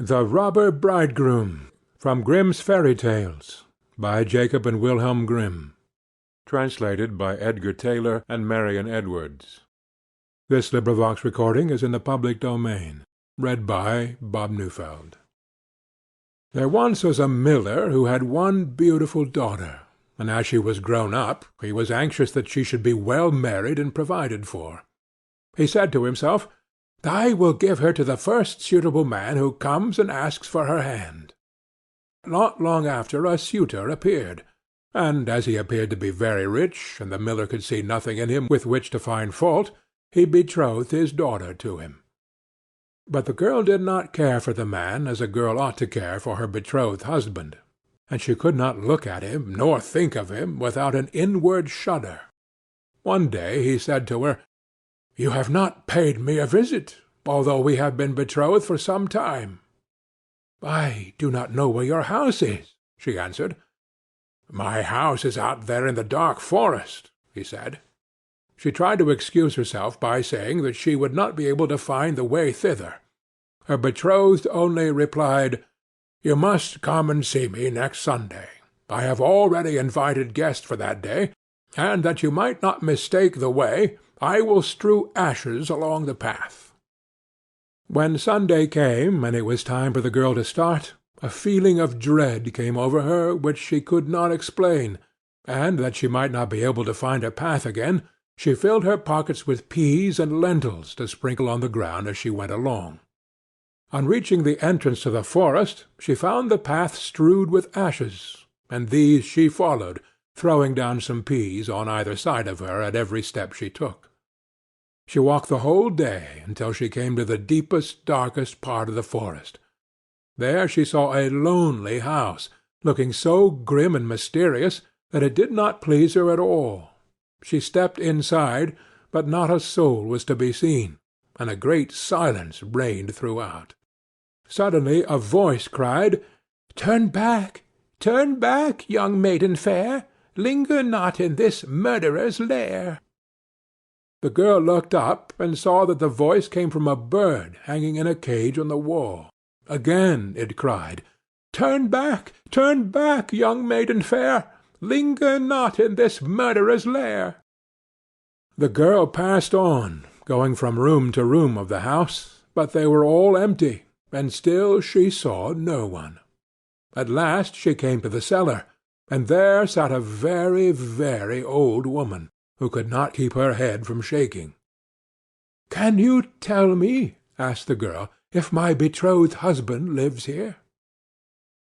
THE ROBBER BRIDEGROOM. From Grimm's Fairy Tales, by Jacob and Wilhelm Grimm. Translated by Edgar Taylor and Marion Edwards. This recording is in the public domain. Read by Bob Neufeld. There once was a miller who had one beautiful daughter, and as she was grown up, he was anxious that she should be well married and provided for. He said to himself, "I will give her to the first suitable man who comes and asks for her hand." Not long after a suitor appeared, and as he appeared to be very rich, and the miller could see nothing in him with which to find fault, he betrothed his daughter to him. But the girl did not care for the man as a girl ought to care for her betrothed husband, and she could not look at him nor think of him without an inward shudder. One day he said to her, "You have not paid me a visit, although we have been betrothed for some time." "I do not know where your house is," she answered. "My house is out there in the dark forest," he said. She tried to excuse herself by saying that she would not be able to find the way thither. Her betrothed only replied, "You must come and see me next Sunday. I have already invited guests for that day, and that you might not mistake the way, I will strew ashes along the path." When Sunday came, and it was time for the girl to start, a feeling of dread came over her which she could not explain, and that she might not be able to find her path again, she filled her pockets with peas and lentils to sprinkle on the ground as she went along. On reaching the entrance to the forest, she found the path strewed with ashes, and these she followed, throwing down some peas on either side of her at every step she took. She walked the whole day until she came to the deepest, darkest part of the forest. There she saw a lonely house, looking so grim and mysterious that it did not please her at all. She stepped inside, but not a soul was to be seen, and a great silence reigned throughout. Suddenly a voice cried, turn back, young maiden fair! Linger not in this murderer's lair." The girl looked up, and saw that the voice came from a bird hanging in a cage on the wall. Again it cried, turn back, young maiden fair! Linger not in this murderer's lair." The girl passed on, going from room to room of the house, but they were all empty, and still she saw no one. At last she came to the cellar, and there sat a very, very old woman, who could not keep her head from shaking. "Can you tell me," asked the girl, "if my betrothed husband lives here?"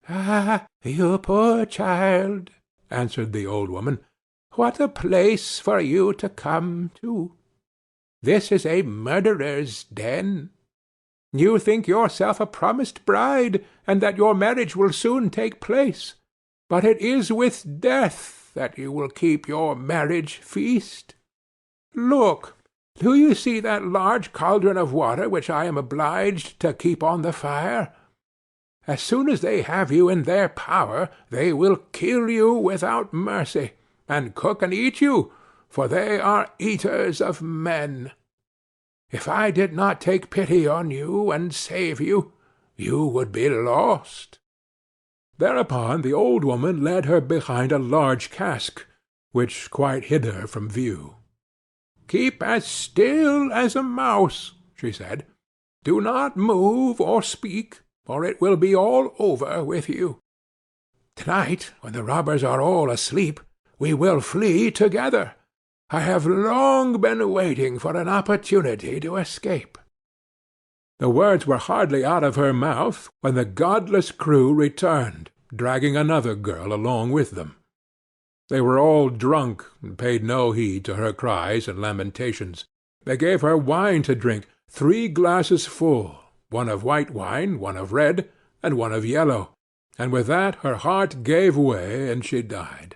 "Ah, you poor child," answered the old woman, "what a place for you to come to! This is a murderer's den. You think yourself a promised bride, and that your marriage will soon take place, but it is with death that you will keep your marriage feast. Look, do you see that large cauldron of water which I am obliged to keep on the fire? As soon as they have you in their power, they will kill you without mercy, and cook and eat you, for they are eaters of men. If I did not take pity on you and save you, you would be lost." Thereupon the old woman led her behind a large cask, which quite hid her from view. "Keep as still as a mouse," she said. "Do not move or speak, or it will be all over with you. To-night, when the robbers are all asleep, we will flee together. I have long been waiting for an opportunity to escape." The words were hardly out of her mouth when the godless crew returned, dragging another girl along with them. They were all drunk, and paid no heed to her cries and lamentations. They gave her wine to drink, 3 glasses full, one of white wine, one of red, and one of yellow, and with that her heart gave way, and she died.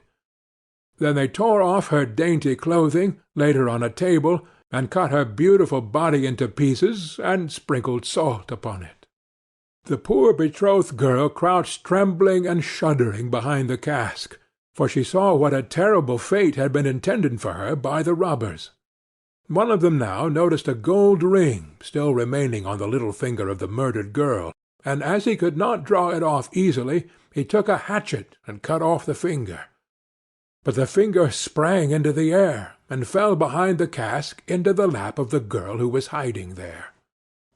Then they tore off her dainty clothing, laid her on a table, and cut her beautiful body into pieces, and sprinkled salt upon it. The poor betrothed girl crouched trembling and shuddering behind the cask, for she saw what a terrible fate had been intended for her by the robbers. One of them now noticed a gold ring still remaining on the little finger of the murdered girl, and as he could not draw it off easily, he took a hatchet and cut off the finger. But the finger sprang into the air, and fell behind the cask into the lap of the girl who was hiding there.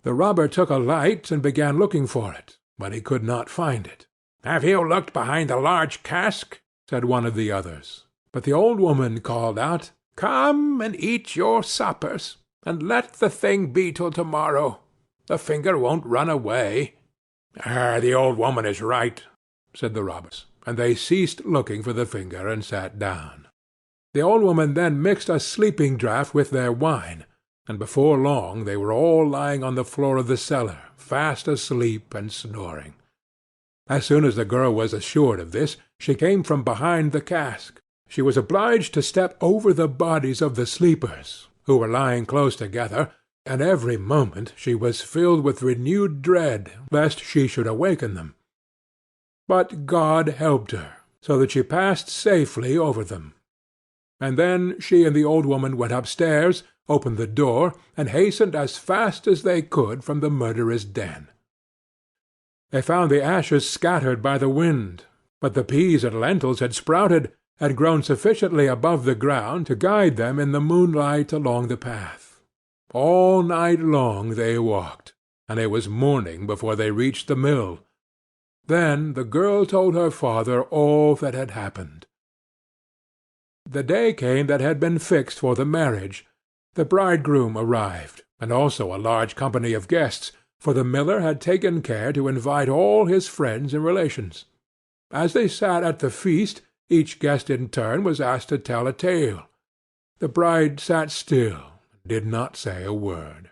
The robber took a light and began looking for it, but he could not find it. "Have you looked behind the large cask?" said one of the others. But the old woman called out, "Come and eat your suppers, and let the thing be till to-morrow. The finger won't run away." "The old woman is right," said the robbers, and they ceased looking for the finger and sat down. The old woman then mixed a sleeping draught with their wine, and before long they were all lying on the floor of the cellar, fast asleep and snoring. As soon as the girl was assured of this, she came from behind the cask. She was obliged to step over the bodies of the sleepers, who were lying close together, and every moment she was filled with renewed dread lest she should awaken them. But God helped her, so that she passed safely over them. And then she and the old woman went upstairs, opened the door, and hastened as fast as they could from the murderer's den. They found the ashes scattered by the wind, but the peas and lentils had sprouted, had grown sufficiently above the ground to guide them in the moonlight along the path. All night long they walked, and it was morning before they reached the mill. Then the girl told her father all that had happened. The day came that had been fixed for the marriage. The bridegroom arrived, and also a large company of guests, for the miller had taken care to invite all his friends and relations. As they sat at the feast, each guest in turn was asked to tell a tale. The bride sat still, and did not say a word.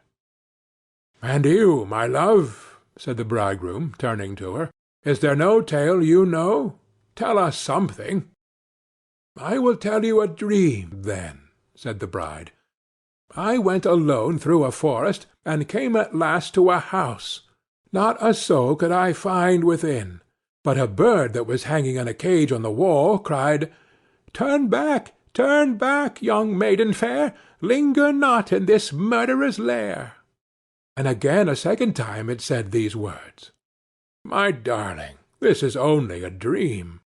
"And you, my love," said the bridegroom, turning to her, "is there no tale you know? Tell us something." "I will tell you a dream, then," said the bride. "I went alone through a forest, and came at last to a house. Not a soul could I find within, but a bird that was hanging in a cage on the wall cried, 'Turn back, young maiden fair, linger not in this murderer's lair.' And again a second time it said these words. My darling, this is only a dream.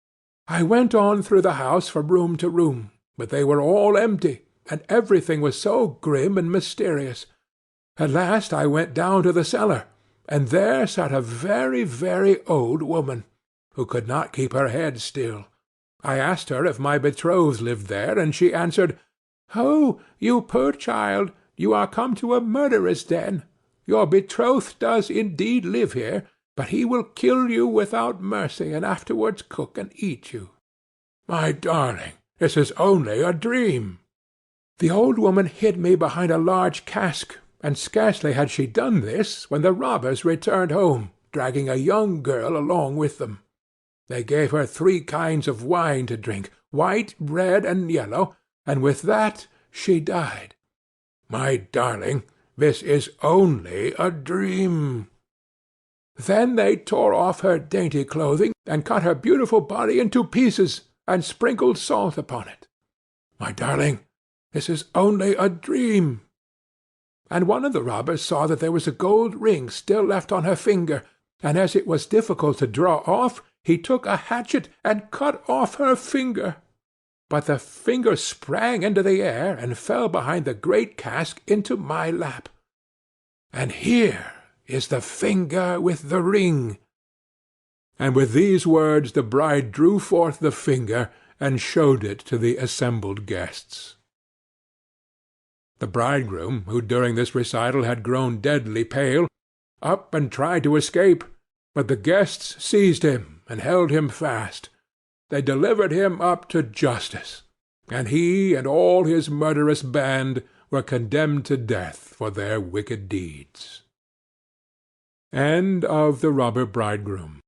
I went on through the house from room to room, but they were all empty, and everything was so grim and mysterious. At last I went down to the cellar, and there sat a very, very old woman, who could not keep her head still. I asked her if my betrothed lived there, and she answered, 'Oh, you poor child, you are come to a murderer's den. Your betrothed does indeed live here, but he will kill you without mercy, and afterwards cook and eat you.' My darling, this is only a dream." The old woman hid me behind a large cask, and scarcely had she done this when the robbers returned home, dragging a young girl along with them. They gave her 3 kinds of wine to drink, white, red, and yellow, and with that she died. My darling, this is only a dream. Then they tore off her dainty clothing, and cut her beautiful body into pieces, and sprinkled salt upon it. My darling, this is only a dream. And one of the robbers saw that there was a gold ring still left on her finger, and as it was difficult to draw off, he took a hatchet and cut off her finger. But the finger sprang into the air, and fell behind the great cask into my lap. And here is the finger with the ring." And with these words the bride drew forth the finger, and showed it to the assembled guests. The bridegroom, who during this recital had grown deadly pale, up and tried to escape, but the guests seized him and held him fast. They delivered him up to justice, and he and all his murderous band were condemned to death for their wicked deeds. End of The Robber Bridegroom.